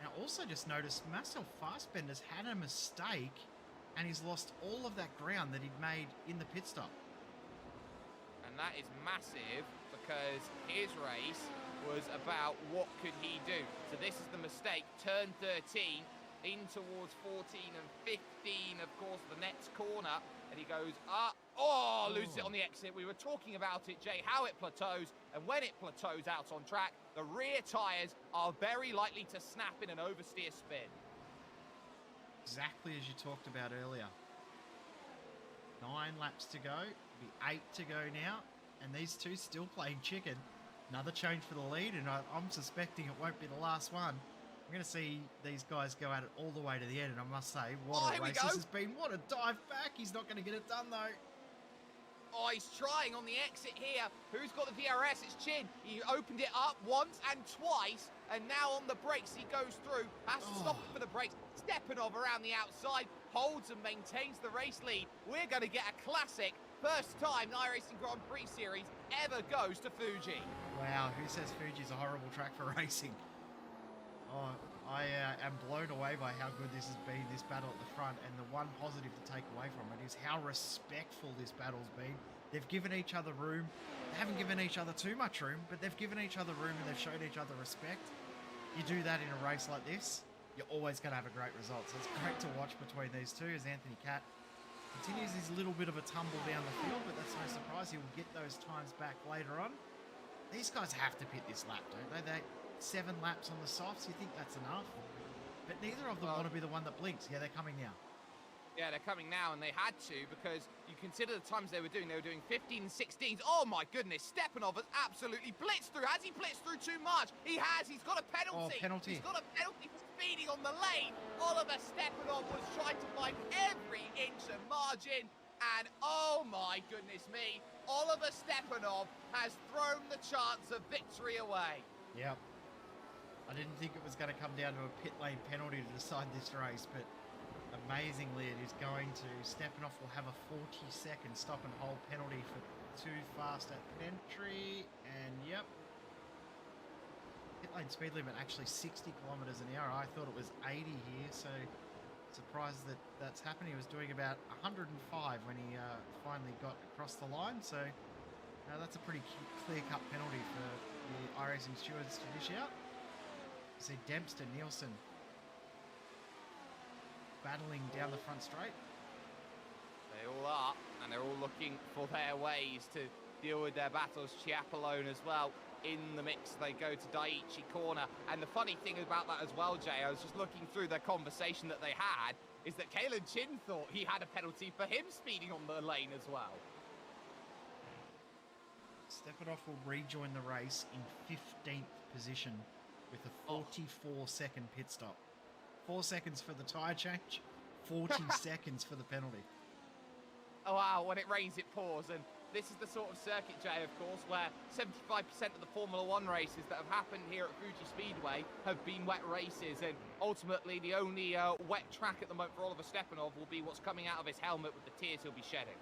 Now, also just noticed Marcel Fassbender's had a mistake, and he's lost all of that ground that he'd made in the pit stop. And that is massive, because his race was about what could he do. So this is the mistake. Turn 13, in towards 14 and 15, of course, the next corner. And he goes up. Oh, loses it on the exit. We were talking about it, Jay, how it plateaus. And when it plateaus out on track, the rear tyres are very likely to snap in an oversteer spin. Exactly as you talked about earlier. 9 laps to go, be 8 to go now, and these two still playing chicken. Another change for the lead, and I'm suspecting it won't be the last one. I'm going to see these guys go at it all the way to the end, and I must say, what a race this has been. What a dive back. He's not going to get it done, though. Oh, he's trying on the exit here. Who's got the DRS? It's Chin. He opened it up once and twice, and now on the brakes he goes through. Has to stop for the brakes. Stepanov around the outside, holds and maintains the race lead. We're going to get a classic. First time the iRacing Grand Prix Series ever goes to Fuji. Wow, who says Fuji's a horrible track for racing? Oh, I am blown away by how good this has been, this battle at the front, and the one positive to take away from it is how respectful this battle's been. They've given each other room. They haven't given each other too much room, but they've given each other room and they've shown each other respect. You do that in a race like this, you're always going to have a great result. So it's great to watch between these two as Anthony Catt continues his little bit of a tumble down the field, but that's no surprise. He will get those times back later on. These guys have to pit this lap, don't they? They 7 laps on the softs. You think that's enough? But neither of them want to be the one that blinks. Yeah, they're coming now. Yeah, they're coming now, and they had to, because you consider the times they were doing 15, 16s. Oh my goodness, Stepanov has absolutely blitzed through. Has he blitzed through too much? He has, he's got a penalty. Oh, penalty. He's got a penalty for speeding on the lane. Oliver Stepanov was trying to find every inch of margin, and oh my goodness me, Oliver Stepanov has thrown the chance of victory away. Yep. I didn't think it was going to come down to a pit lane penalty to decide this race, but amazingly it is going to. Stepanov will have a 40-second stop and hold penalty for too fast at entry, and yep. Pit lane speed limit actually 60 kilometers an hour. I thought it was 80 here, so surprised that that's happened. He was doing about 105 when he finally got across the line, so that's a pretty clear-cut penalty for the iRacing stewards to dish out. See Dempster, Nielsen battling down the front straight. They all are, and they're all looking for their ways to deal with their battles. Chiapolone as well in the mix. They go to Daiichi corner, and the funny thing about that as well, Jay, I was just looking through the conversation that they had, is that Kalen Chin thought he had a penalty for him speeding on the lane as well. Stepanov will rejoin the race in 15th position with a 44-second pit stop. 4 seconds for the tyre change, 40 seconds for the penalty. Oh wow, when it rains it pours, and this is the sort of circuit, Jay, of course, where 75% of the Formula One races that have happened here at Fuji Speedway have been wet races, and ultimately the only wet track at the moment for Oliver Stepanov will be what's coming out of his helmet with the tears he'll be shedding.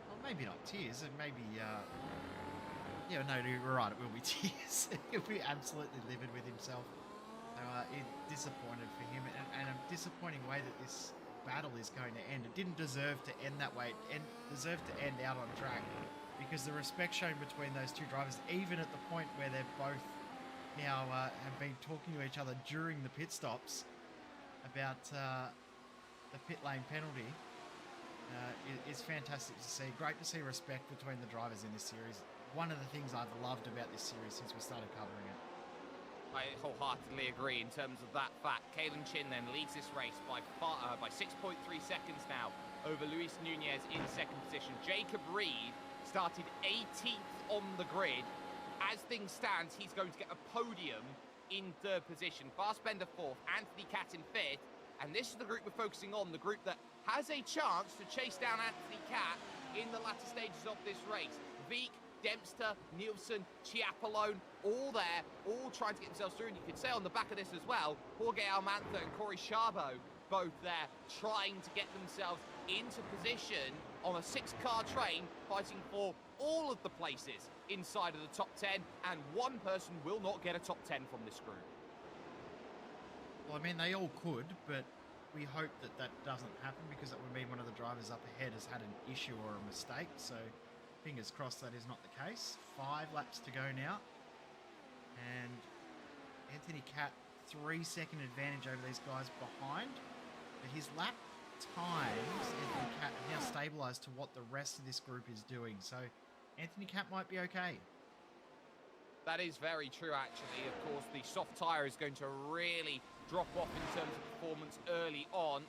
Well, maybe not tears, and maybe, yeah, no, you're right, it will be tears. He'll be absolutely livid with himself. Disappointed for him, and a disappointing way that this battle is going to end. It didn't deserve to end that way. It deserved to end out on track, because the respect shown between those two drivers, even at the point where they're both now have been talking to each other during the pit stops about the pit lane penalty, is fantastic to see. Great to see respect between the drivers in this series. One of the things I've loved about this series since we started covering it. I wholeheartedly agree in terms of that fact. Kalen Chin then leads this race by 6.3 seconds now over Luis Nunez in second position. Jacob Reed started 18th on the grid. As things stand, he's going to get a podium in third position. Fassbender fourth, Anthony Catt in fifth. And this is the group we're focusing on, the group that has a chance to chase down Anthony Catt in the latter stages of this race. Veek, Dempster, Nielsen, Chiapolone, all there, all trying to get themselves through. And you could say on the back of this as well, Jorge Almanza and Corey Charbot, both there, trying to get themselves into position on a 6-car train, fighting for all of the places inside of the top 10, and one person will not get a top 10 from this group. Well, I mean, they all could, but we hope that that doesn't happen, because that would mean one of the drivers up ahead has had an issue or a mistake, so fingers crossed that is not the case. 5 laps to go now. And Anthony Catt, 3-second advantage over these guys behind. But his lap times, Anthony Catt, have now stabilised to what the rest of this group is doing. So Anthony Catt might be okay. That is very true, actually. Of course, the soft tyre is going to really drop off in terms of performance early on.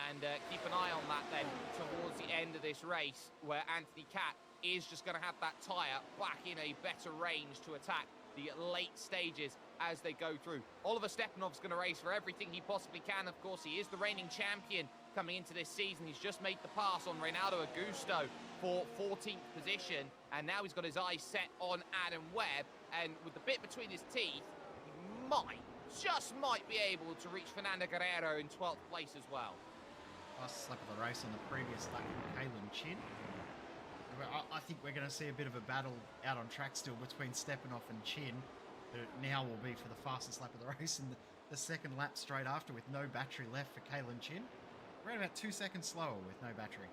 And keep an eye on that then towards the end of this race, where Anthony Catt is just going to have that tyre back in a better range to attack the late stages as they go through. Oliver Stepanov's going to race for everything he possibly can. Of course, he is the reigning champion coming into this season. He's just made the pass on Reynaldo Augusto for 14th position, and now he's got his eyes set on Adam Webb, and with the bit between his teeth, he just might be able to reach Fernando Guerrero in 12th place as well. Last lap of the race on the previous lap from Kalen Chin. I think we're going to see a bit of a battle out on track still between Stepanov and Chin, but it now will be for the fastest lap of the race, and the second lap straight after with no battery left for Kalen Chin. Around about 2 seconds slower with no battery.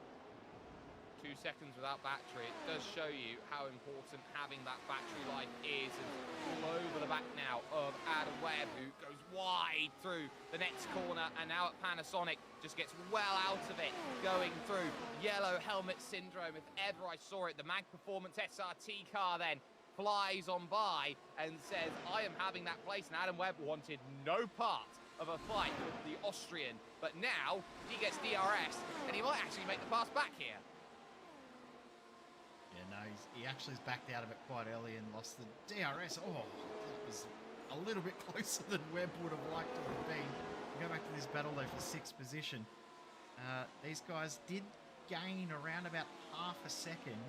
2 seconds without battery. It does show you how important having that battery life is. And all over the back now of Adam Webb, who goes wide through the next corner, and now at Panasonic just gets well out of it, going through yellow helmet syndrome. If ever I saw it, the Mag Performance SRT car then flies on by and says, I am having that place, and Adam Webb wanted no part of a fight with the Austrian, but now he gets DRS, and he might actually make the pass back here. Yeah, no, he actually backed out of it quite early and lost the DRS. Oh, that was a little bit closer than Webb would have liked it to have been. We go back to this battle though for 6th position. These guys did gain around about half a second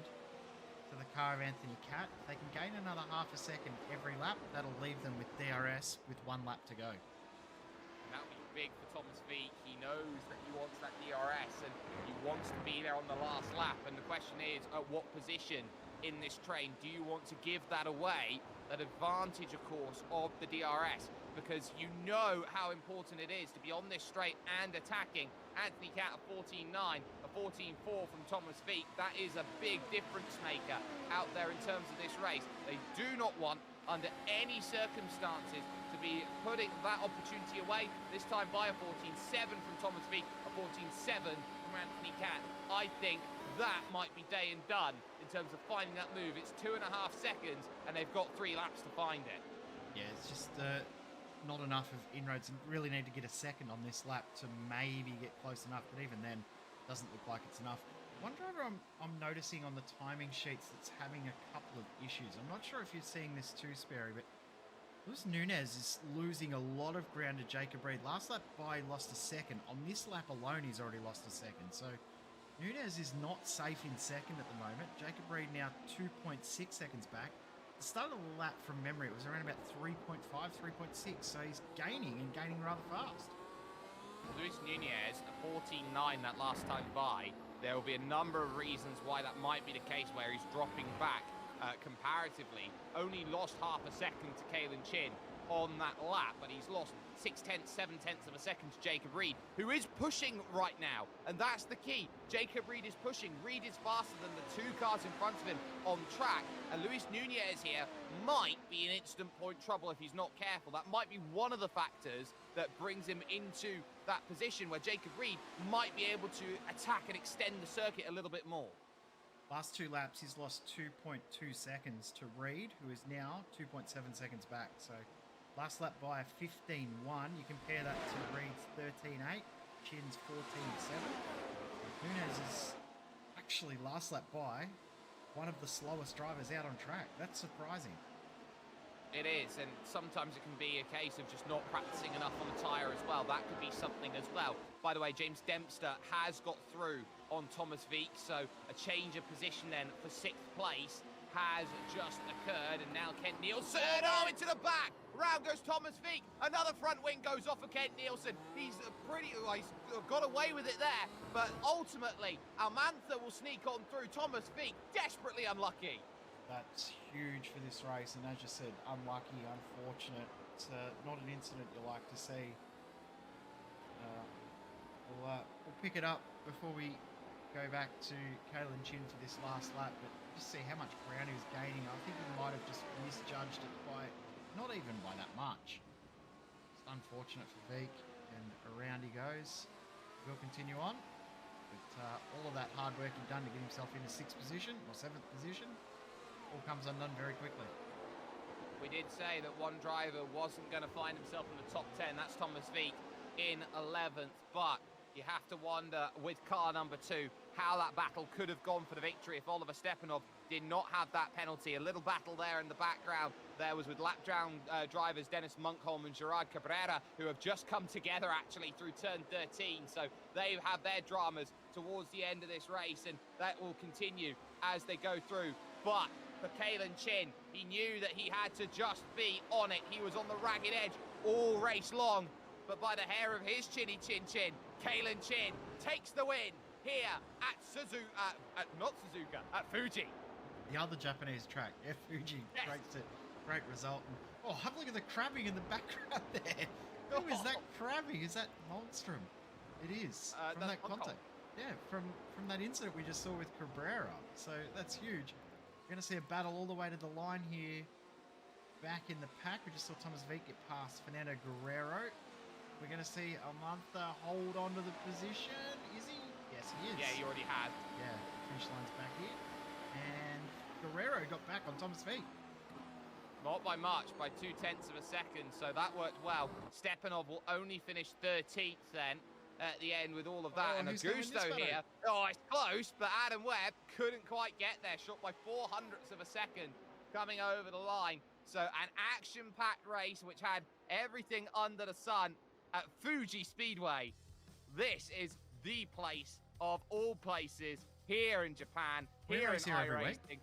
to the car of Anthony Catt. If they can gain another half a second every lap, that'll leave them with DRS with 1 lap to go. And that'll be big for Thomas Veek. He knows that he wants that DRS and he wants to be there on the last lap. And the question is, at what position in this train do you want to give that away? That advantage, of course, of the DRS, because you know how important it is to be on this straight and attacking. Anthony Catt a 14.9, a 14.4 from Thomas Veek. That is a big difference maker out there in terms of this race. They do not want, under any circumstances, to be putting that opportunity away. This time by a 14.7 from Thomas Veek, a 14.7 from Anthony Catt. I think that might be day and done in terms of finding that move. It's 2.5 seconds, and they've got 3 laps to find it. Yeah, it's just not enough of inroads, and really need to get a second on this lap to maybe get close enough, but even then, doesn't look like it's enough. One driver I'm noticing on the timing sheets that's having a couple of issues. I'm not sure if you're seeing this too, Sperry, but Luis Nunez is losing a lot of ground to Jacob Reed. Last lap by, lost a second. On this lap alone, he's already lost a second. So Nunez is not safe in second at the moment. Jacob Reed now 2.6 seconds back. The start of the lap, from memory, it was around about 3.5, 3.6. So he's gaining, and gaining rather fast. Luis Nunez, a 14.9 that last time by. There will be a number of reasons why that might be the case, where he's dropping back comparatively. Only lost half a second to Kalen Chin on that lap, but he's lost 0.6, 0.7 of a second to Jacob Reed, who is pushing right now, and that's the key. Jacob Reed is pushing. Reed is faster than the 2 cars in front of him on track, and Luis Nunez here might be in instant point trouble if he's not careful. That might be one of the factors that brings him into that position where Jacob Reed might be able to attack and extend the circuit a little bit more. Last 2 laps, he's lost 2.2 seconds to Reed, who is now 2.7 seconds back. So last lap by a 15.1. You compare that to Reed's 13.8, Chin's 14.7. Nunez is actually, last lap by, one of the slowest drivers out on track. That's surprising. It is, and sometimes it can be a case of just not practicing enough on the tyre as well. That could be something as well. By the way, James Dempster has got through on Thomas Veek, so a change of position then for 6th place has just occurred, and now Kent Nielsen, into the back. Round goes Thomas Veek. Another front wing goes off of Kent Nielsen. He's he's got away with it there, but ultimately Almanza will sneak on through. Thomas Veek desperately unlucky. That's huge for this race, and as you said, unlucky, unfortunate. It's not an incident you like to see. We'll pick it up before we go back to Kalen Chin for this last lap, but just see how much ground he was gaining. I think he might have just misjudged it by, not even by that much. It's unfortunate for Veek, and around he goes. We'll continue on, but all of that hard work he'd done to get himself into 6th position, or 7th position, all comes undone very quickly. We did say that one driver wasn't going to find himself in the top 10. That's Thomas Veek in 11th, but you have to wonder with car number 2 how that battle could have gone for the victory if Oliver Stepanov did not have that penalty. A little battle there in the background. There was with lap down drivers Dennis Munkholm and Gerard Cabrera, who have just come together actually through turn 13. So they have their dramas towards the end of this race, and that will continue as they go through. But for Kalen Chin, he knew that he had to just be on it. He was on the ragged edge all race long, but by the hair of his chinny chin, Kalen Chin takes the win here at at Fuji. The other Japanese track, Fuji, yes. Great result. And, have a look at the crabbing in the background there. Who is that crabbing? Is that Malmstrom? It is, from that contact. Yeah, from that incident we just saw with Cabrera. So that's huge. We're going to see a battle all the way to the line here. Back in the pack, we just saw Thomas Veek get past Fernando Guerrero. We're going to see Almanza hold on to the position. Is he? Yes, he is. Yeah, he already had. Yeah, finish line's back here. And Guerrero got back on Thomas Veek. Not by much, by 0.2 of a second, so that worked well. Stepanov will only finish 13th then at the end with all of that. And Augusto here, it's close, but Adam Webb couldn't quite get there. Shot by 0.04 of a second coming over the line. So an action-packed race which had everything under the sun at Fuji Speedway. This is the place of all places here in Japan, here in iRacing.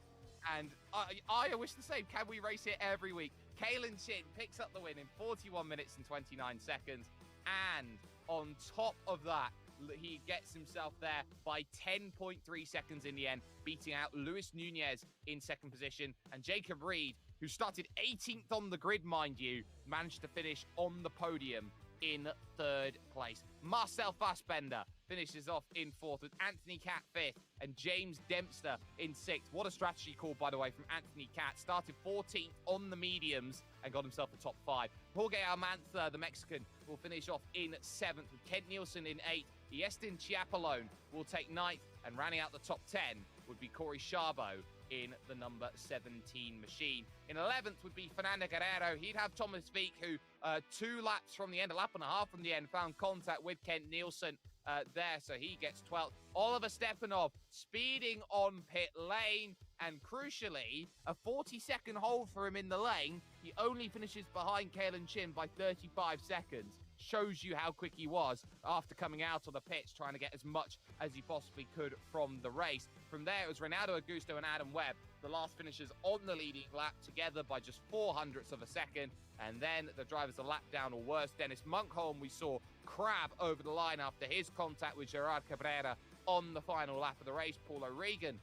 And I wish the same. Can we race here every week? Kalen Chin picks up the win in 41 minutes and 29 seconds. And on top of that, he gets himself there by 10.3 seconds in the end, beating out Luis Nunez in second position. And Jacob Reed, who started 18th on the grid, mind you, managed to finish on the podium in third place. Marcel Fassbender finishes off in fourth with Anthony Cat fifth and James Dempster in sixth. What a strategy call, by the way, from Anthony Cat. Started 14th on the mediums and got himself the top five. Jorge Almanza, the Mexican, will finish off in seventh with Kent Nielsen in eighth. Yestin Chiapalone will take ninth, and rounding out the top 10 would be Corey Sharbo in the number 17 machine. In 11th would be Fernando Guerrero. He'd have Thomas Veek, who 2 laps from the end, a lap and a half from the end, found contact with Kent Nielsen there, so he gets 12th. Oliver Stepanov speeding on pit lane, and crucially, a 40-second hold for him in the lane. He only finishes behind Kalen Chin by 35 seconds. Shows you how quick he was after coming out on the pitch, trying to get as much as he possibly could from the race. From there, it was Ronaldo Augusto and Adam Webb, the last finishers on the leading lap, together by just 0.04 of a second. And then the drivers a lap down or worse. Dennis Munkholm, we saw crab over the line after his contact with Gerard Cabrera on the final lap of the race. Paul O'Regan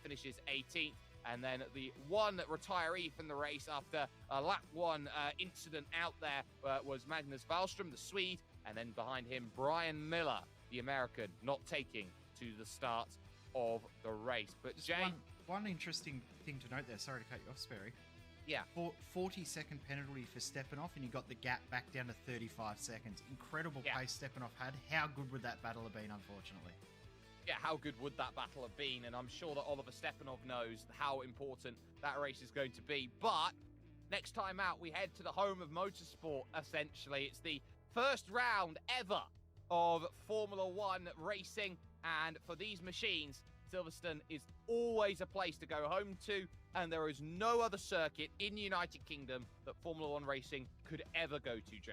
finishes 18th. And then the one retiree from the race after a lap one incident out there was Magnus Wallström, the Swede. And then behind him, Brian Miller, the American, not taking to the start of the race. But just Jay... One interesting thing to note there, sorry to cut you off, Sperry. Yeah. 40-second penalty for Stepanov, and you got the gap back down to 35 seconds. Incredible pace Stepanov had. How good would that battle have been, unfortunately? Yeah, how good would that battle have been? And I'm sure that Oliver Stepanov knows how important that race is going to be. But next time out, we head to the home of motorsport, essentially. It's the first round ever of Formula One racing. And for these machines, Silverstone is always a place to go home to. And there is no other circuit in the United Kingdom that Formula One racing could ever go to, Jay.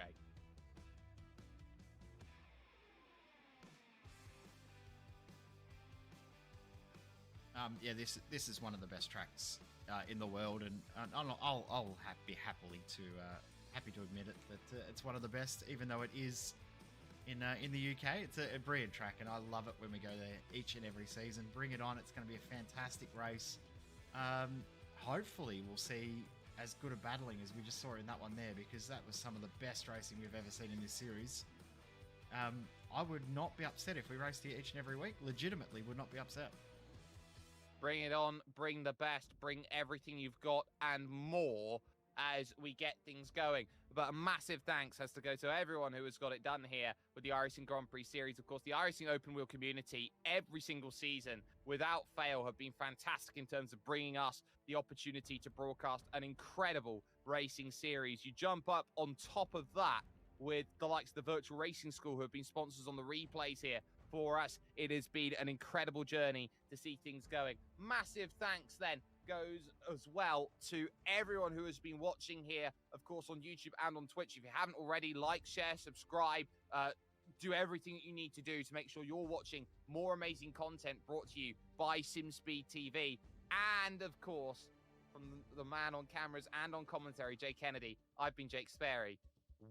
Yeah, this is one of the best tracks in the world, and I'll be happy to admit it that it's one of the best, even though it is in the UK. It's a brilliant track, and I love it when we go there each and every season. Bring it on! It's going to be a fantastic race. Hopefully, we'll see as good a battling as we just saw in that one there, because that was some of the best racing we've ever seen in this series. I would not be upset if we raced here each and every week. Legitimately, would not be upset. Bring it on, bring the best, bring everything you've got and more as we get things going. But a massive thanks has to go to everyone who has got it done here with the iRacing Grand Prix Series. Of course, the iRacing Open Wheel community every single season, without fail, have been fantastic in terms of bringing us the opportunity to broadcast an incredible racing series. You jump up on top of that with the likes of the Virtual Racing School, who have been sponsors on the replays here for us. It has been an incredible journey to see things going. Massive thanks then goes as well to everyone who has been watching here, of course, on YouTube and on Twitch. If you haven't already, like, share, subscribe, do everything that you need to do to make sure you're watching more amazing content brought to you by SimSpeed TV. And of course, from the man on cameras and on commentary, Jay Kennedy, I've been Jake Sperry.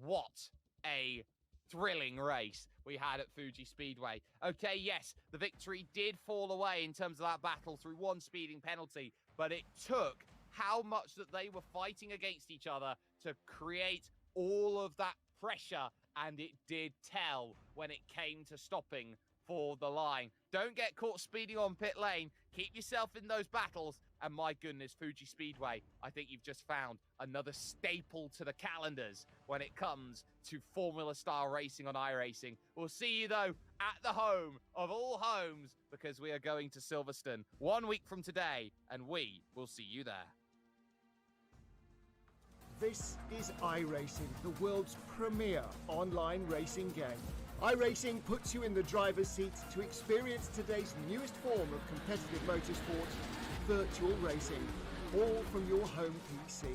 What a thrilling race we had at Fuji Speedway. Okay, yes, the victory did fall away in terms of that battle through one speeding penalty, but it took how much that they were fighting against each other to create all of that pressure, and it did tell when it came to stopping for the line. Don't get caught speeding on pit lane. Keep yourself in those battles. And my goodness, Fuji Speedway, I think you've just found another staple to the calendars when it comes to Formula-style racing on iRacing. We'll see you, though, at the home of all homes, because we are going to Silverstone 1 week from today, and we will see you there. This is iRacing, the world's premier online racing game. iRacing puts you in the driver's seat to experience today's newest form of competitive motorsport, virtual racing, all from your home PC.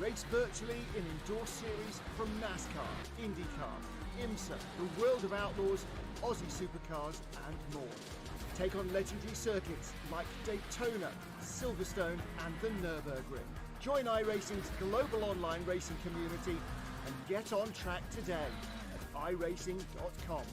Race virtually in endorsed series from NASCAR, IndyCar, IMSA, the World of Outlaws, Aussie Supercars and more. Take on legendary circuits like Daytona, Silverstone and the Nürburgring. Join iRacing's global online racing community and get on track today at iRacing.com.